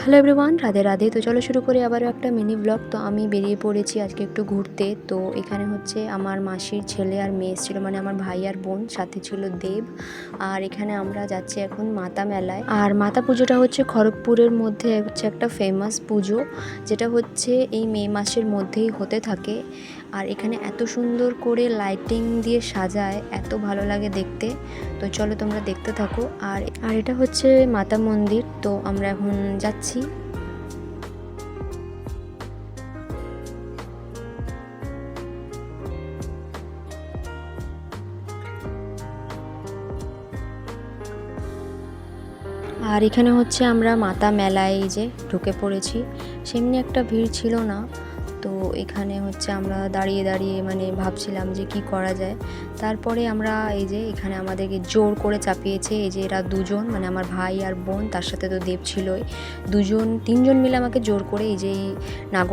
Hello everyone, Radhe Radhe. তো চলো শুরু করি আবারও একটা মিনি ব্লগ। তো আমি বেরিয়ে পড়েছি আজকে একটু ঘুরতে। তো এখানে হচ্ছে আমার মাসির ছেলে আর মেয়ে এসেছিলো, মানে আমার ভাই আর বোন, সাথে ছিল দেব। আর এখানে আমরা যাচ্ছি এখন মাতা মেলায়। আর মাতা পুজোটা হচ্ছে খড়গপুরের মধ্যে হচ্ছে একটা ফেমাস পুজো, যেটা হচ্ছে এই মে মাসের মধ্যেই হতে থাকে। আর এখানে এত সুন্দর করে লাইটিং দিয়ে সাজায়, এত ভালো লাগে দেখতে। তো চলো তোমরা দেখতে থাকো। আর এটা হচ্ছে মাতা মন্দির। তো আমরা এখন যাচ্ছি। আর এখানে হচ্ছে আমরা মাতা মেলায় এই যে ঢুকে পড়েছি। সেমনি একটা ভিড় ছিল না। তো এখানে হচ্ছে আমরা দাঁড়িয়ে দাঁড়িয়ে মানে ভাবছিলাম যে কি করা যায়। তারপরে আমরা এই যে এখানে আমাদেরকে জোর করে চাপিয়েছে। এই যে এরা দুজন, মানে আমার ভাই আর বোন, তার সাথে তো দেব ছিলই, তিনজন মিলে আমাকে জোর করে এই যে নাগর